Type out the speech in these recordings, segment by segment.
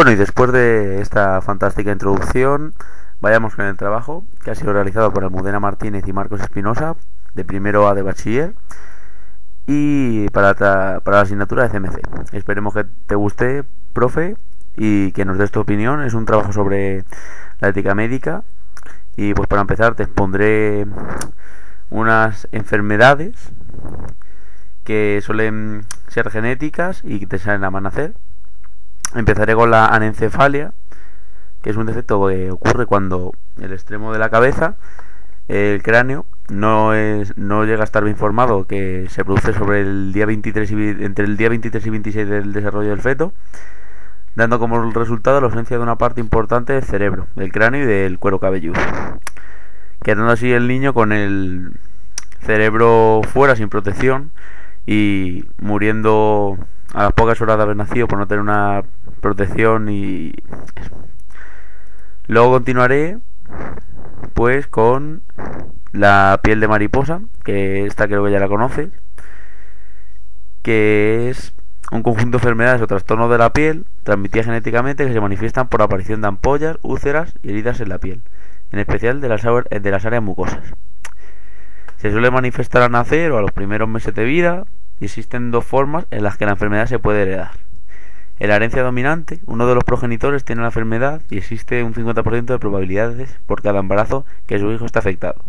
Bueno, y después de esta fantástica introducción, vayamos con el trabajo que ha sido realizado por Almudena Martínez y Marcos Espinosa, de primero A de bachiller, y para la asignatura de CMC. Esperemos que te guste, profe, y que nos des tu opinión. Es un trabajo sobre la ética médica, y pues para empezar te expondré unas enfermedades que suelen ser genéticas y que te salen a nacer. Empezaré con la anencefalia, que es un defecto que ocurre cuando el extremo de la cabeza, el cráneo, no llega a estar bien formado, que se produce sobre el día 23 entre el día 23 y 26 del desarrollo del feto, dando como resultado la ausencia de una parte importante del cerebro, del cráneo y del cuero cabelludo, quedando así el niño con el cerebro fuera, sin protección, y muriendo a las pocas horas de haber nacido por no tener una protección. Y luego continuaré pues con la piel de mariposa, que esta creo que ya la conoces, que es un conjunto de enfermedades o trastornos de la piel transmitidas genéticamente que se manifiestan por la aparición de ampollas, úlceras y heridas en la piel, en especial de las áreas mucosas. Se suele manifestar al nacer o a los primeros meses de vida, y existen dos formas en las que la enfermedad se puede heredar. En la herencia dominante, uno de los progenitores tiene la enfermedad y existe un 50% de probabilidades por cada embarazo que su hijo está afectado.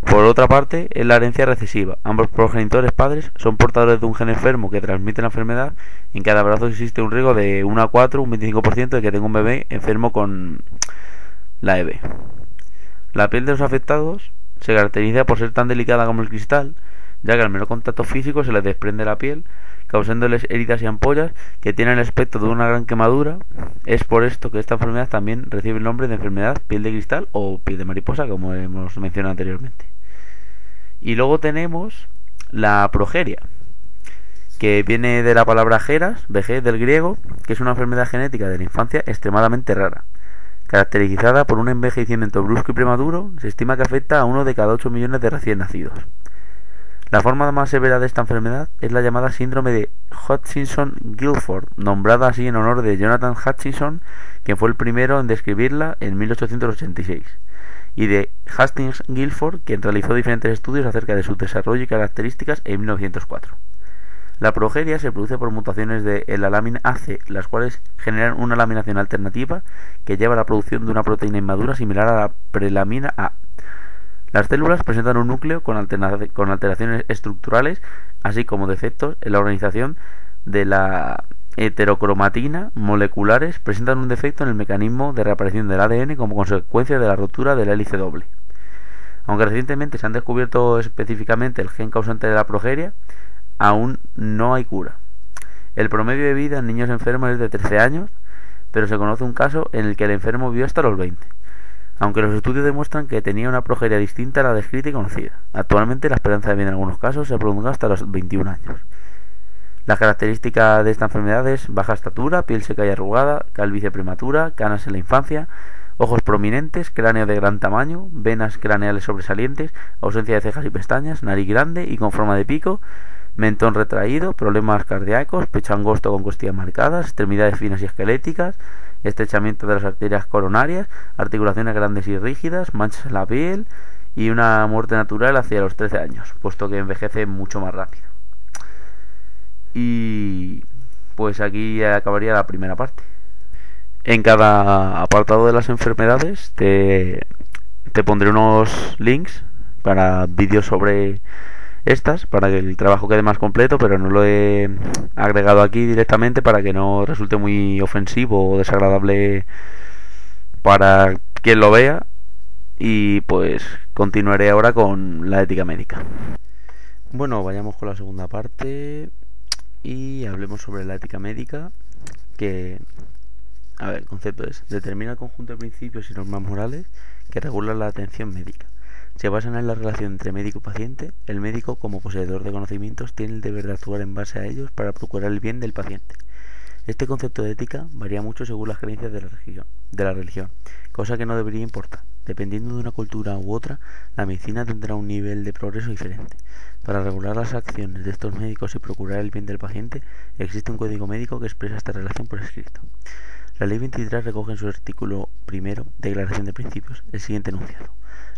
Por otra parte, en la herencia recesiva, ambos progenitores padres son portadores de un gen enfermo que transmite la enfermedad. En cada embarazo existe un riesgo de 1 a 4, un 25% de que tenga un bebé enfermo con la EB. La piel de los afectados se caracteriza por ser tan delicada como el cristal, ya que al menor contacto físico se les desprende la piel, causándoles heridas y ampollas que tienen el aspecto de una gran quemadura. Es por esto que esta enfermedad también recibe el nombre de enfermedad piel de cristal o piel de mariposa, como hemos mencionado anteriormente. Y luego tenemos la progeria, que viene de la palabra geras, vejez del griego, que es una enfermedad genética de la infancia extremadamente rara. Caracterizada por un envejecimiento brusco y prematuro, se estima que afecta a 1 de cada 8 millones de recién nacidos. La forma más severa de esta enfermedad es la llamada síndrome de Hutchinson-Gilford, nombrada así en honor de Jonathan Hutchinson, quien fue el primero en describirla en 1886, y de Hastings-Gilford, quien realizó diferentes estudios acerca de su desarrollo y características en 1904. La progeria se produce por mutaciones de la lámina AC, las cuales generan una laminación alternativa que lleva a la producción de una proteína inmadura similar a la prelamina A. Las células presentan un núcleo con alteraciones estructurales, así como defectos en la organización de la heterocromatina moleculares. Presentan un defecto en el mecanismo de reaparición del ADN como consecuencia de la rotura de la hélice doble. Aunque recientemente se han descubierto específicamente el gen causante de la progeria, aún no hay cura. El promedio de vida en niños enfermos es de 13 años, pero se conoce un caso en el que el enfermo vivió hasta los 20. Aunque los estudios demuestran que tenía una progeria distinta a la descrita y conocida. Actualmente la esperanza de vida en algunos casos se prolonga hasta los 21 años. Las características de esta enfermedad es baja estatura, piel seca y arrugada, calvicie prematura, canas en la infancia, ojos prominentes, cráneo de gran tamaño, venas craneales sobresalientes, ausencia de cejas y pestañas, nariz grande y con forma de pico, mentón retraído, problemas cardíacos, pecho angosto con costillas marcadas, extremidades finas y esqueléticas, estrechamiento de las arterias coronarias, articulaciones grandes y rígidas, manchas en la piel y una muerte natural hacia los 13 años, puesto que envejece mucho más rápido. Y pues aquí acabaría la primera parte. En cada apartado de las enfermedades te pondré unos links para vídeos sobre estas, para que el trabajo quede más completo, pero no lo he agregado aquí directamente para que no resulte muy ofensivo o desagradable para quien lo vea. Y pues continuaré ahora con la ética médica. Bueno, vayamos con la segunda parte y hablemos sobre la ética médica, que, a ver, el concepto es: determina el conjunto de principios y normas morales que regulan la atención médica. Se basan en la relación entre médico y paciente. El médico, como poseedor de conocimientos, tiene el deber de actuar en base a ellos para procurar el bien del paciente. Este concepto de ética varía mucho según las creencias de la religión, cosa que no debería importar. Dependiendo de una cultura u otra, la medicina tendrá un nivel de progreso diferente. Para regular las acciones de estos médicos y procurar el bien del paciente, existe un código médico que expresa esta relación por escrito. La Ley 23 recoge en su artículo primero, Declaración de Principios, el siguiente enunciado: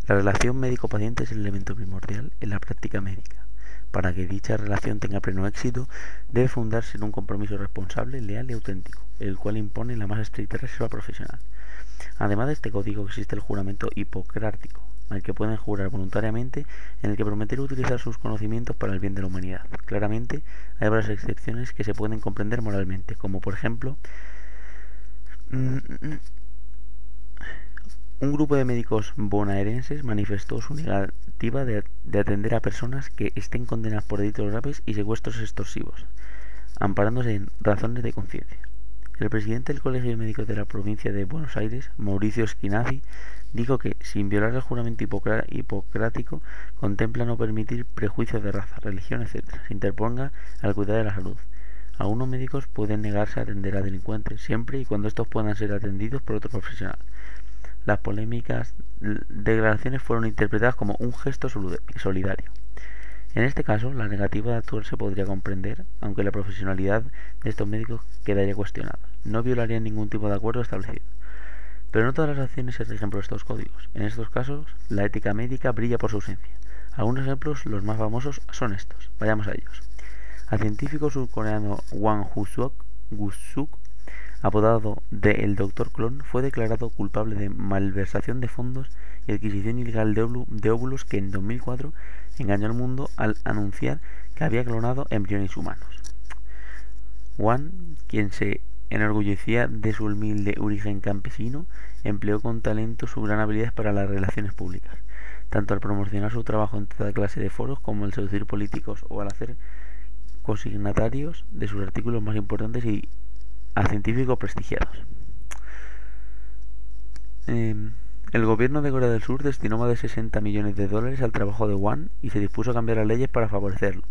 la relación médico-paciente es el elemento primordial en la práctica médica. Para que dicha relación tenga pleno éxito, debe fundarse en un compromiso responsable, leal y auténtico, el cual impone la más estricta reserva profesional. Además de este código existe el juramento hipocrático, al que pueden jurar voluntariamente, en el que prometer utilizar sus conocimientos para el bien de la humanidad. Claramente, hay varias excepciones que se pueden comprender moralmente, como por ejemplo, un grupo de médicos bonaerenses manifestó su negativa de atender a personas que estén condenadas por delitos graves y secuestros extorsivos, amparándose en razones de conciencia. El presidente del Colegio de Médicos de la provincia de Buenos Aires, Mauricio Schiavi, dijo que, sin violar el juramento hipocrático, contempla no permitir prejuicios de raza, religión, etc. se interponga al cuidado de la salud. Algunos médicos pueden negarse a atender a delincuentes, siempre y cuando estos puedan ser atendidos por otro profesional. Las polémicas declaraciones fueron interpretadas como un gesto solidario. En este caso, la negativa de actuar se podría comprender, aunque la profesionalidad de estos médicos quedaría cuestionada. No violarían ningún tipo de acuerdo establecido. Pero no todas las acciones se rigen por estos códigos. En estos casos, la ética médica brilla por su ausencia. Algunos ejemplos, los más famosos, son estos. Vayamos a ellos. Al científico surcoreano Hwang Woo-suk, apodado de el Dr. Clon, fue declarado culpable de malversación de fondos y adquisición ilegal de óvulos que en 2004 engañó al mundo al anunciar que había clonado embriones humanos. Hwang, quien se enorgullecía de su humilde origen campesino, empleó con talento su gran habilidad para las relaciones públicas, tanto al promocionar su trabajo en toda clase de foros como al seducir políticos o al hacer consignatarios de sus artículos más importantes y a científicos prestigiados. El gobierno de Corea del Sur destinó más de 60 millones de dólares al trabajo de Hwang y se dispuso a cambiar las leyes para favorecerlo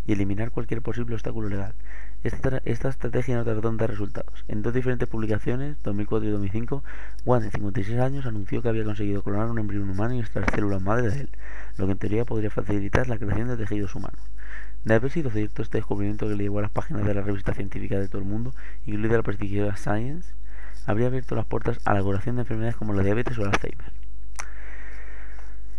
y eliminar cualquier posible obstáculo legal. Esta estrategia no tardó en dar resultados. En dos diferentes publicaciones, 2004 y 2005, Hwang, de 56 años, anunció que había conseguido clonar un embrión humano y extraer células madre de él, lo que en teoría podría facilitar la creación de tejidos humanos. De haber sido cierto este descubrimiento que le llevó a las páginas de la revista científica de todo el mundo, incluida la prestigiosa Science, habría abierto las puertas a la curación de enfermedades como la diabetes o el Alzheimer.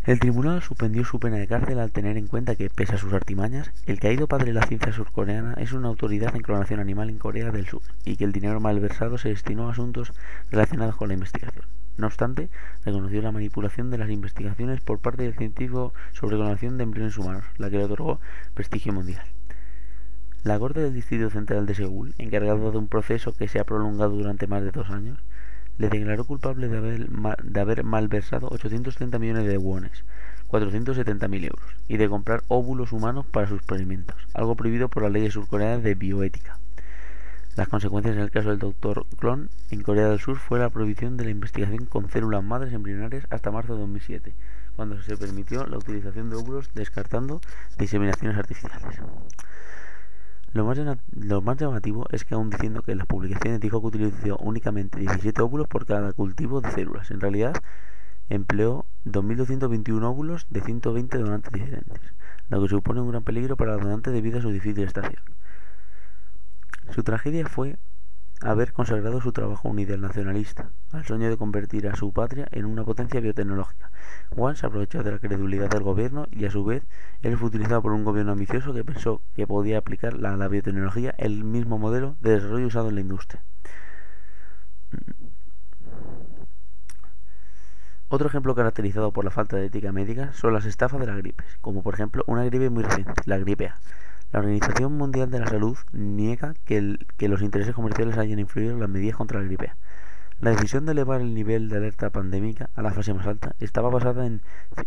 El tribunal suspendió su pena de cárcel al tener en cuenta que, pese a sus artimañas, el caído padre de la ciencia surcoreana es una autoridad en clonación animal en Corea del Sur y que el dinero malversado se destinó a asuntos relacionados con la investigación. No obstante, reconoció la manipulación de las investigaciones por parte del científico sobre clonación de embriones humanos, la que le otorgó prestigio mundial. La Corte del Distrito Central de Seúl, encargada de un proceso que se ha prolongado durante más de 2 años, le declaró culpable de haber malversado 830 millones de wones, 470.000 euros, y de comprar óvulos humanos para sus experimentos, algo prohibido por las leyes surcoreanas de bioética. Las consecuencias en el caso del Dr. Clon en Corea del Sur fue la prohibición de la investigación con células madres embrionarias hasta marzo de 2007, cuando se permitió la utilización de óvulos descartando diseminaciones artificiales. Lo más llamativo es que, aun diciendo que en las publicaciones dijo que utilizó únicamente 17 óvulos por cada cultivo de células, en realidad empleó 2.221 óvulos de 120 donantes diferentes, lo que supone un gran peligro para los donantes debido a su difícil extracción. Su tragedia fue haber consagrado su trabajo a un ideal nacionalista, al sueño de convertir a su patria en una potencia biotecnológica. Hwang se aprovechó de la credulidad del gobierno y, a su vez, él fue utilizado por un gobierno ambicioso que pensó que podía aplicar a la biotecnología el mismo modelo de desarrollo usado en la industria. Otro ejemplo caracterizado por la falta de ética médica son las estafas de las gripes, como por ejemplo una gripe muy reciente, la gripe A. La Organización Mundial de la Salud niega que los intereses comerciales hayan influido en las medidas contra la gripe A. La decisión de elevar el nivel de alerta pandémica a la fase más alta estaba basada en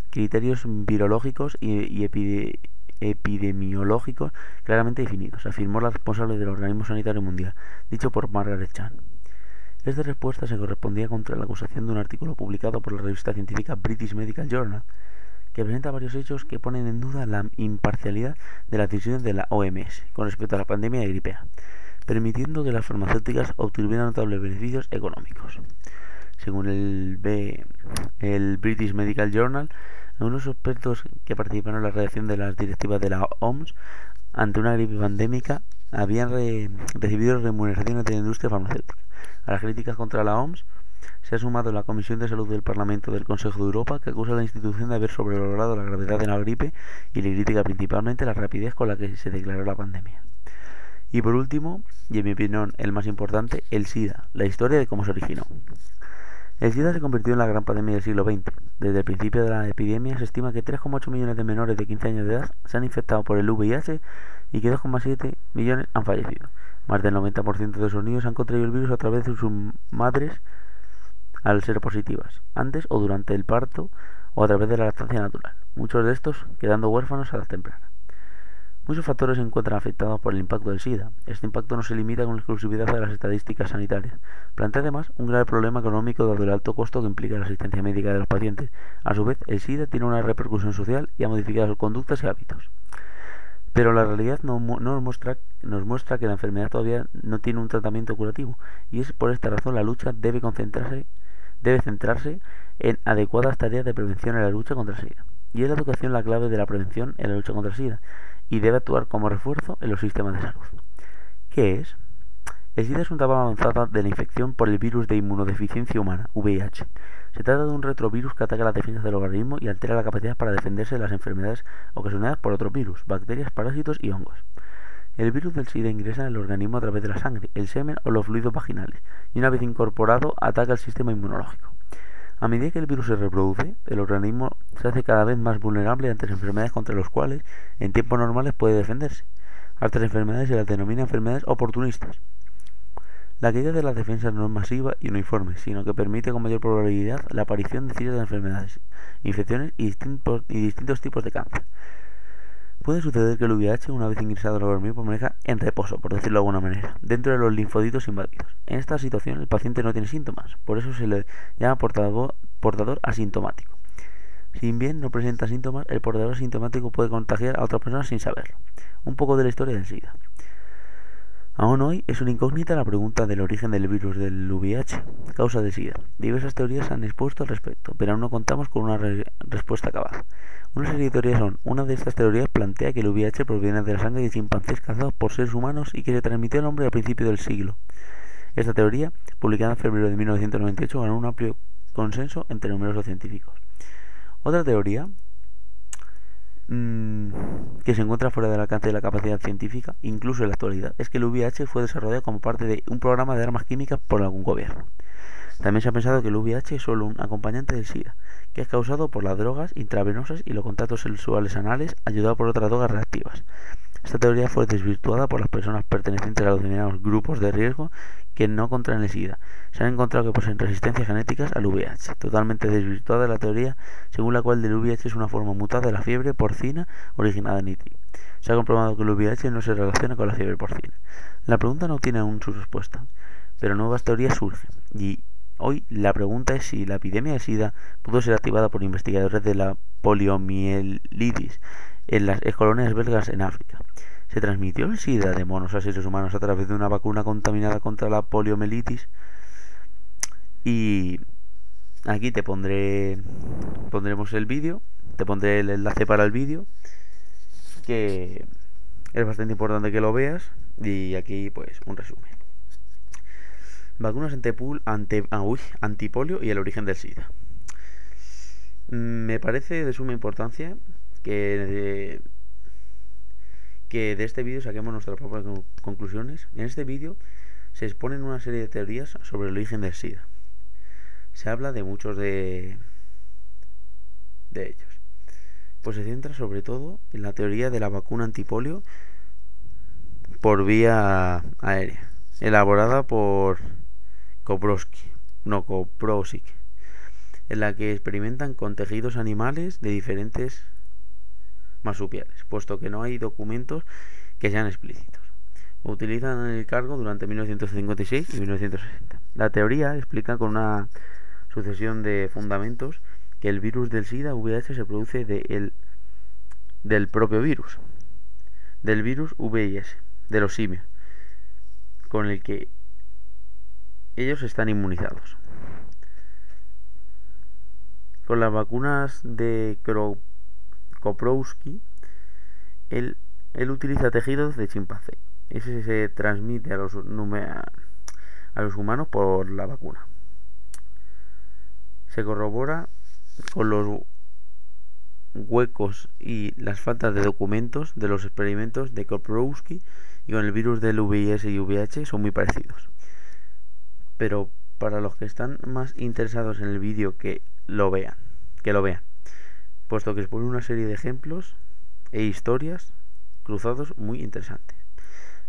criterios virológicos y epidemiológicos claramente definidos, afirmó la responsable del Organismo Sanitario Mundial, dicho por Margaret Chan. Esta respuesta se correspondía contra la acusación de un artículo publicado por la revista científica British Medical Journal, que presenta varios hechos que ponen en duda la imparcialidad de las decisiones de la OMS con respecto a la pandemia de gripe A, permitiendo que las farmacéuticas obtuvieran notables beneficios económicos. Según el British Medical Journal, algunos expertos que participaron en la redacción de las directivas de la OMS ante una gripe pandémica habían recibido remuneraciones de la industria farmacéutica. A las críticas contra la OMS se ha sumado la Comisión de Salud del Parlamento del Consejo de Europa, que acusa a la institución de haber sobrevalorado la gravedad de la gripe y le critica principalmente la rapidez con la que se declaró la pandemia. Y por último, y en mi opinión el más importante, el SIDA, la historia de cómo se originó. El SIDA se convirtió en la gran pandemia del siglo XX. Desde el principio de la epidemia se estima que 3,8 millones de menores de 15 años de edad se han infectado por el VIH y que 2,7 millones han fallecido. Más del 90% de esos niños han contraído el virus a través de sus madres al ser positivas, antes o durante el parto o a través de la lactancia natural, muchos de estos quedando huérfanos a edad temprana. Muchos factores se encuentran afectados por el impacto del SIDA. Este impacto no se limita con la exclusividad de las estadísticas sanitarias. Plantea además un grave problema económico dado el alto costo que implica la asistencia médica de los pacientes. A su vez, el SIDA tiene una repercusión social y ha modificado sus conductas y hábitos. Pero la realidad nos muestra que la enfermedad todavía no tiene un tratamiento curativo, y es por esta razón la lucha debe centrarse en adecuadas tareas de prevención en la lucha contra el SIDA. Y es la educación la clave de la prevención en la lucha contra el SIDA, y debe actuar como refuerzo en los sistemas de salud. ¿Qué es? El SIDA es una etapa avanzada de la infección por el virus de inmunodeficiencia humana, VIH. Se trata de un retrovirus que ataca las defensas del organismo y altera la capacidad para defenderse de las enfermedades ocasionadas por otros virus, bacterias, parásitos y hongos. El virus del SIDA ingresa en el organismo a través de la sangre, el semen o los fluidos vaginales, y una vez incorporado ataca el sistema inmunológico. A medida que el virus se reproduce, el organismo se hace cada vez más vulnerable ante las enfermedades contra las cuales, en tiempos normales, puede defenderse. A estas enfermedades se las denomina enfermedades oportunistas. La caída de las defensas no es masiva y uniforme, sino que permite con mayor probabilidad la aparición de ciertas enfermedades, infecciones y distintos tipos de cáncer. Puede suceder que el VIH, una vez ingresado al organismo, permanezca en reposo, por decirlo de alguna manera, dentro de los linfocitos invadidos. En esta situación, el paciente no tiene síntomas, por eso se le llama portador asintomático. Si bien no presenta síntomas, el portador asintomático puede contagiar a otras personas sin saberlo. Un poco de la historia del SIDA. Aún hoy es una incógnita la pregunta del origen del virus del VIH, causa del SIDA. Diversas teorías se han expuesto al respecto, pero aún no contamos con una respuesta acabada. Una serie de teorías son: una de estas teorías plantea que el VIH proviene de la sangre de chimpancés cazados por seres humanos y que se transmitió al hombre al principio del siglo. Esta teoría, publicada en febrero de 1998, ganó un amplio consenso entre numerosos científicos. Otra teoría que se encuentra fuera del alcance de la capacidad científica, incluso en la actualidad, es que el VIH fue desarrollado como parte de un programa de armas químicas por algún gobierno. También se ha pensado que el VIH es solo un acompañante del SIDA, que es causado por las drogas intravenosas y los contactos sexuales anales, ayudado por otras drogas reactivas. Esta teoría fue desvirtuada por las personas pertenecientes a los denominados grupos de riesgo que no contraen el SIDA. Se han encontrado que poseen resistencias genéticas al VIH. Totalmente desvirtuada la teoría según la cual el VIH es una forma mutada de la fiebre porcina originada en Haití. Se ha comprobado que el VIH no se relaciona con la fiebre porcina. La pregunta no tiene aún su respuesta, pero nuevas teorías surgen, y hoy la pregunta es si la epidemia de SIDA pudo ser activada por investigadores de la poliomielitis en las colonias belgas en África. ¿Se transmitió el SIDA de monos a seres humanos a través de una vacuna contaminada contra la poliomielitis? Y aquí pondremos el vídeo, te pondré el enlace para el vídeo, que es bastante importante que lo veas, y aquí pues un resumen. Vacunas antipolio y el origen del SIDA. Me parece de suma importancia que de este vídeo saquemos nuestras propias conclusiones. En este vídeo se exponen una serie de teorías sobre el origen del SIDA. Se habla de muchos de ellos. Pues se centra sobre todo en la teoría de la vacuna antipolio por vía aérea, elaborada por Koprowski, en la que experimentan con tejidos animales de diferentes marsupiales, puesto que no hay documentos que sean explícitos. Utilizan el cargo durante 1956 y 1960. La teoría explica con una sucesión de fundamentos que el virus del SIDA VIH se produce del propio virus, del virus VIS, de los simios, con el que ellos están inmunizados. Con las vacunas de Koprowski, él utiliza tejidos de chimpancé ese se transmite a los humanos por la vacuna. Se corrobora con los huecos y las faltas de documentos de los experimentos de Koprowski, y con el virus del VIS y VIH son muy parecidos. Pero para los que están más interesados en el vídeo, que lo vean, puesto que expone una serie de ejemplos e historias cruzados muy interesantes.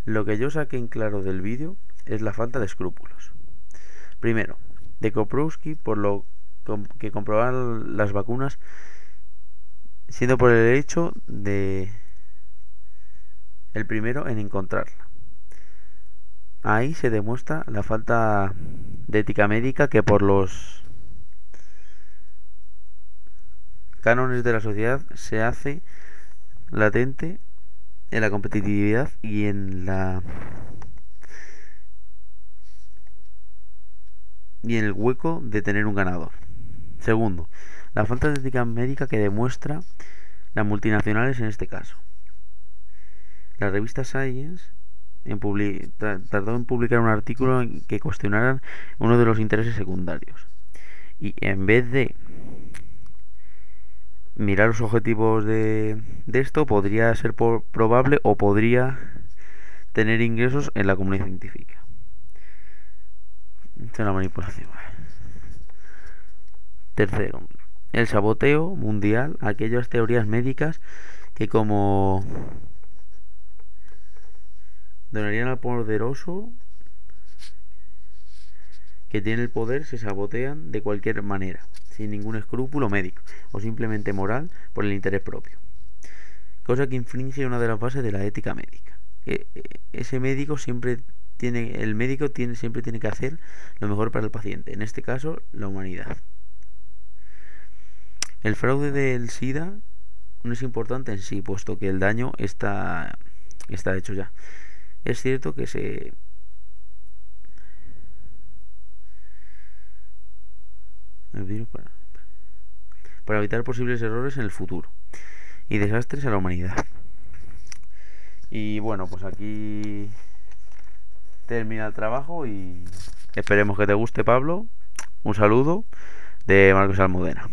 Lo que yo saqué en claro del vídeo es la falta de escrúpulos. Primero, de Koprowski, por lo que comprobar las vacunas, siendo por el hecho de el primero en encontrarla. Ahí se demuestra la falta de ética médica que por los cánones de la sociedad se hace latente en la competitividad y en el hueco de tener un ganador. Segundo, la falta de ética médica que demuestra las multinacionales en este caso. La revista Science tardó en publicar un artículo en que cuestionaran uno de los intereses secundarios, y en vez de mirar los objetivos de esto, podría ser probable o podría tener ingresos en la comunidad científica. Esta es la manipulación. Tercero, el saboteo mundial a aquellas teorías médicas que, como donarían al poderoso que tiene el poder, se sabotean de cualquier manera, sin ningún escrúpulo médico o simplemente moral, por el interés propio, cosa que infringe una de las bases de la ética médica. Ese médico siempre siempre tiene que hacer lo mejor para el paciente, en este caso la humanidad. El fraude del SIDA no es importante en sí, puesto que el daño está hecho ya. Es cierto que para evitar posibles errores en el futuro y desastres a la humanidad. Y bueno, pues aquí termina el trabajo y esperemos que te guste, Pablo. Un saludo de Marcos Almudena.